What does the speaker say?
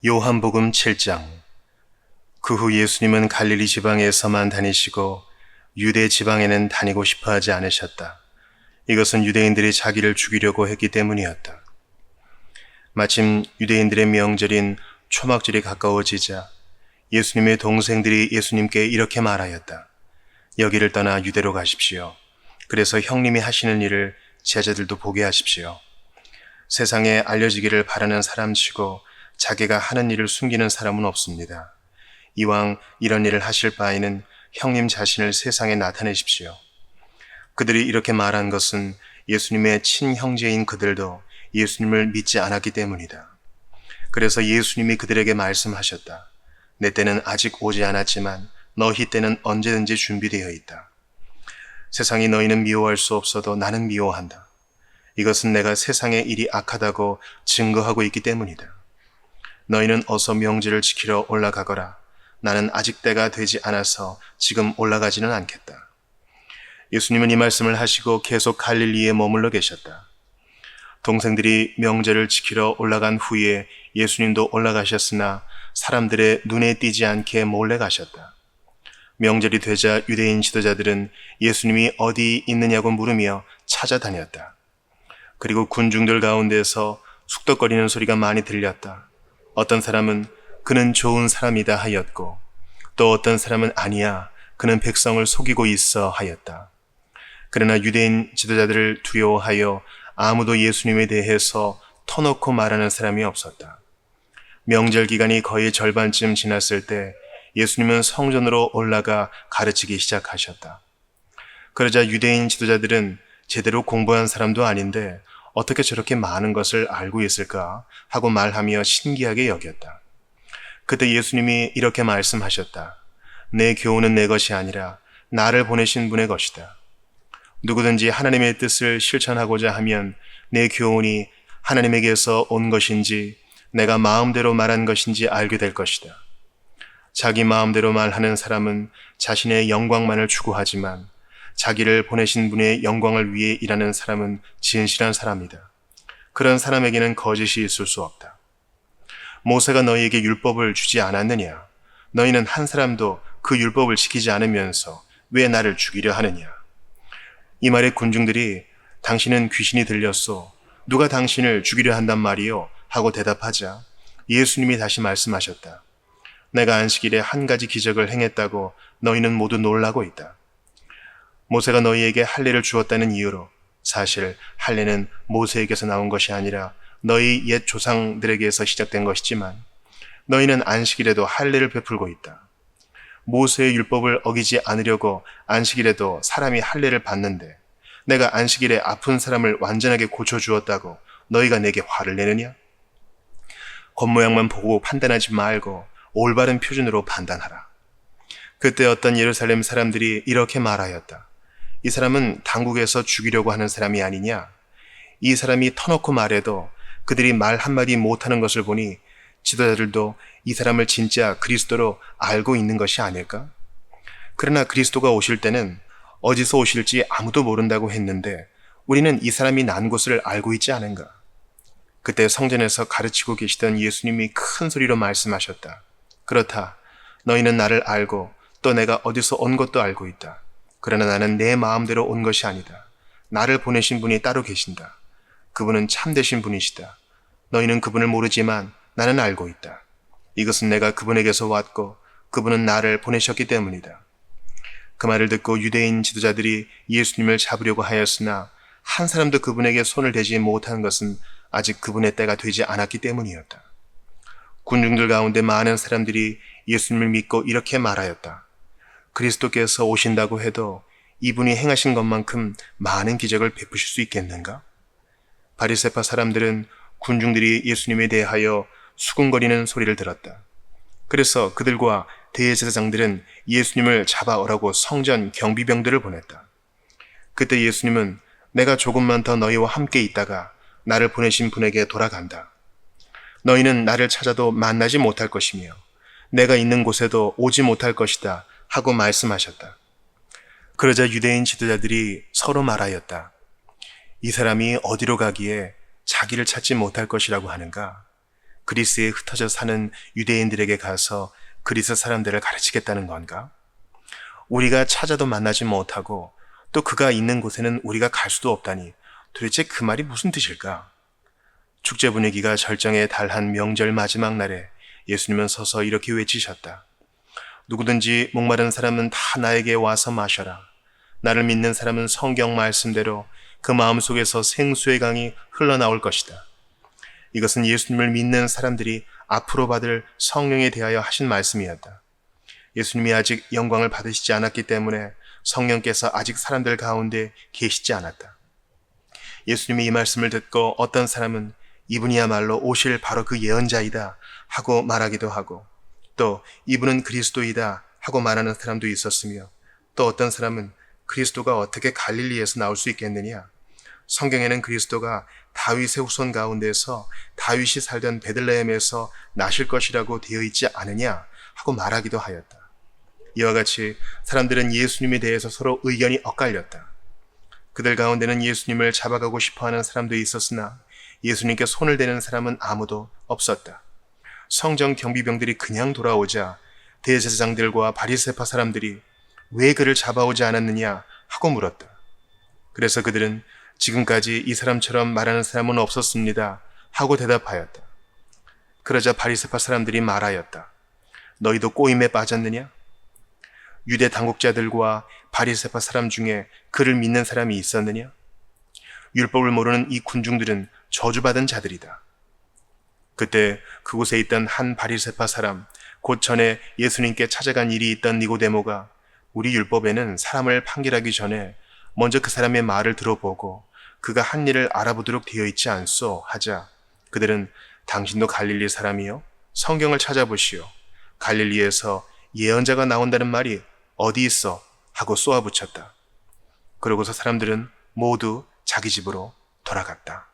요한복음 7장. 그 후 예수님은 갈릴리 지방에서만 다니시고 유대 지방에는 다니고 싶어 하지 않으셨다. 이것은 유대인들이 자기를 죽이려고 했기 때문이었다. 마침 유대인들의 명절인 초막절이 가까워지자 예수님의 동생들이 예수님께 이렇게 말하였다. 여기를 떠나 유대로 가십시오. 그래서 형님이 하시는 일을 제자들도 보게 하십시오. 세상에 알려지기를 바라는 사람치고 자기가 하는 일을 숨기는 사람은 없습니다. 이왕 이런 일을 하실 바에는 형님 자신을 세상에 나타내십시오. 그들이 이렇게 말한 것은 예수님의 친형제인 그들도 예수님을 믿지 않았기 때문이다. 그래서 예수님이 그들에게 말씀하셨다. 내 때는 아직 오지 않았지만 너희 때는 언제든지 준비되어 있다. 세상이 너희는 미워할 수 없어도 나는 미워한다. 이것은 내가 세상의 일이 악하다고 증거하고 있기 때문이다. 너희는 어서 명절을 지키러 올라가거라. 나는 아직 때가 되지 않아서 지금 올라가지는 않겠다. 예수님은 이 말씀을 하시고 계속 갈릴리에 머물러 계셨다. 동생들이 명절을 지키러 올라간 후에 예수님도 올라가셨으나 사람들의 눈에 띄지 않게 몰래 가셨다. 명절이 되자 유대인 지도자들은 예수님이 어디 있느냐고 물으며 찾아다녔다. 그리고 군중들 가운데서 숙덕거리는 소리가 많이 들렸다. 어떤 사람은 그는 좋은 사람이다 하였고 또 어떤 사람은 아니야, 그는 백성을 속이고 있어 하였다. 그러나 유대인 지도자들을 두려워하여 아무도 예수님에 대해서 터놓고 말하는 사람이 없었다. 명절 기간이 거의 절반쯤 지났을 때 예수님은 성전으로 올라가 가르치기 시작하셨다. 그러자 유대인 지도자들은 제대로 공부한 사람도 아닌데 어떻게 저렇게 많은 것을 알고 있을까 하고 말하며 신기하게 여겼다. 그때 예수님이 이렇게 말씀하셨다. 내 교훈은 내 것이 아니라 나를 보내신 분의 것이다. 누구든지 하나님의 뜻을 실천하고자 하면 내 교훈이 하나님에게서 온 것인지 내가 마음대로 말한 것인지 알게 될 것이다. 자기 마음대로 말하는 사람은 자신의 영광만을 추구하지만 자기를 보내신 분의 영광을 위해 일하는 사람은 진실한 사람이다. 그런 사람에게는 거짓이 있을 수 없다. 모세가 너희에게 율법을 주지 않았느냐? 너희는 한 사람도 그 율법을 지키지 않으면서 왜 나를 죽이려 하느냐? 이 말에 군중들이 당신은 귀신이 들렸소. 누가 당신을 죽이려 한단 말이요? 하고 대답하자 예수님이 다시 말씀하셨다. 내가 안식일에 한 가지 기적을 행했다고 너희는 모두 놀라고 있다. 모세가 너희에게 할례를 주었다는 이유로 사실 할례는 모세에게서 나온 것이 아니라 너희 옛 조상들에게서 시작된 것이지만 너희는 안식일에도 할례를 베풀고 있다. 모세의 율법을 어기지 않으려고 안식일에도 사람이 할례를 받는데 내가 안식일에 아픈 사람을 완전하게 고쳐주었다고 너희가 내게 화를 내느냐? 겉모양만 보고 판단하지 말고 올바른 표준으로 판단하라. 그때 어떤 예루살렘 사람들이 이렇게 말하였다. 이 사람은 당국에서 죽이려고 하는 사람이 아니냐? 이 사람이 터놓고 말해도 그들이 말 한마디 못하는 것을 보니 지도자들도 이 사람을 진짜 그리스도로 알고 있는 것이 아닐까? 그러나 그리스도가 오실 때는 어디서 오실지 아무도 모른다고 했는데 우리는 이 사람이 난 곳을 알고 있지 않은가? 그때 성전에서 가르치고 계시던 예수님이 큰 소리로 말씀하셨다. 그렇다. 너희는 나를 알고 또 내가 어디서 온 것도 알고 있다. 그러나 나는 내 마음대로 온 것이 아니다. 나를 보내신 분이 따로 계신다. 그분은 참되신 분이시다. 너희는 그분을 모르지만 나는 알고 있다. 이것은 내가 그분에게서 왔고 그분은 나를 보내셨기 때문이다. 그 말을 듣고 유대인 지도자들이 예수님을 잡으려고 하였으나 한 사람도 그분에게 손을 대지 못한 것은 아직 그분의 때가 되지 않았기 때문이었다. 군중들 가운데 많은 사람들이 예수님을 믿고 이렇게 말하였다. 그리스도께서 오신다고 해도 이분이 행하신 것만큼 많은 기적을 베푸실 수 있겠는가? 바리새파 사람들은 군중들이 예수님에 대하여 수군거리는 소리를 들었다. 그래서 그들과 대제사장들은 예수님을 잡아오라고 성전 경비병들을 보냈다. 그때 예수님은 내가 조금만 더 너희와 함께 있다가 나를 보내신 분에게 돌아간다. 너희는 나를 찾아도 만나지 못할 것이며 내가 있는 곳에도 오지 못할 것이다 하고 말씀하셨다. 그러자 유대인 지도자들이 서로 말하였다. 이 사람이 어디로 가기에 자기를 찾지 못할 것이라고 하는가? 그리스에 흩어져 사는 유대인들에게 가서 그리스 사람들을 가르치겠다는 건가? 우리가 찾아도 만나지 못하고 또 그가 있는 곳에는 우리가 갈 수도 없다니 도대체 그 말이 무슨 뜻일까? 축제 분위기가 절정에 달한 명절 마지막 날에 예수님은 서서 이렇게 외치셨다. 누구든지 목마른 사람은 다 나에게 와서 마셔라. 나를 믿는 사람은 성경 말씀대로 그 마음속에서 생수의 강이 흘러나올 것이다. 이것은 예수님을 믿는 사람들이 앞으로 받을 성령에 대하여 하신 말씀이었다. 예수님이 아직 영광을 받으시지 않았기 때문에 성령께서 아직 사람들 가운데 계시지 않았다. 예수님이 이 말씀을 듣고 어떤 사람은 이분이야말로 오실 바로 그 예언자이다 하고 말하기도 하고, 또 이분은 그리스도이다 하고 말하는 사람도 있었으며, 또 어떤 사람은 그리스도가 어떻게 갈릴리에서 나올 수 있겠느냐, 성경에는 그리스도가 다윗의 후손 가운데서 다윗이 살던 베들레헴에서 나실 것이라고 되어 있지 않으냐 하고 말하기도 하였다. 이와 같이 사람들은 예수님에 대해서 서로 의견이 엇갈렸다. 그들 가운데는 예수님을 잡아가고 싶어하는 사람도 있었으나 예수님께 손을 대는 사람은 아무도 없었다. 성전 경비병들이 그냥 돌아오자 대제사장들과 바리새파 사람들이 왜 그를 잡아오지 않았느냐 하고 물었다. 그래서 그들은 지금까지 이 사람처럼 말하는 사람은 없었습니다 하고 대답하였다. 그러자 바리새파 사람들이 말하였다. 너희도 꼬임에 빠졌느냐? 유대 당국자들과 바리새파 사람 중에 그를 믿는 사람이 있었느냐? 율법을 모르는 이 군중들은 저주받은 자들이다. 그때 그곳에 있던 한 바리새파 사람, 곧 전에 예수님께 찾아간 일이 있던 니고데모가 우리 율법에는 사람을 판결하기 전에 먼저 그 사람의 말을 들어보고 그가 한 일을 알아보도록 되어 있지 않소 하자, 그들은 당신도 갈릴리 사람이요? 성경을 찾아보시오. 갈릴리에서 예언자가 나온다는 말이 어디 있어? 하고 쏘아붙였다. 그러고서 사람들은 모두 자기 집으로 돌아갔다.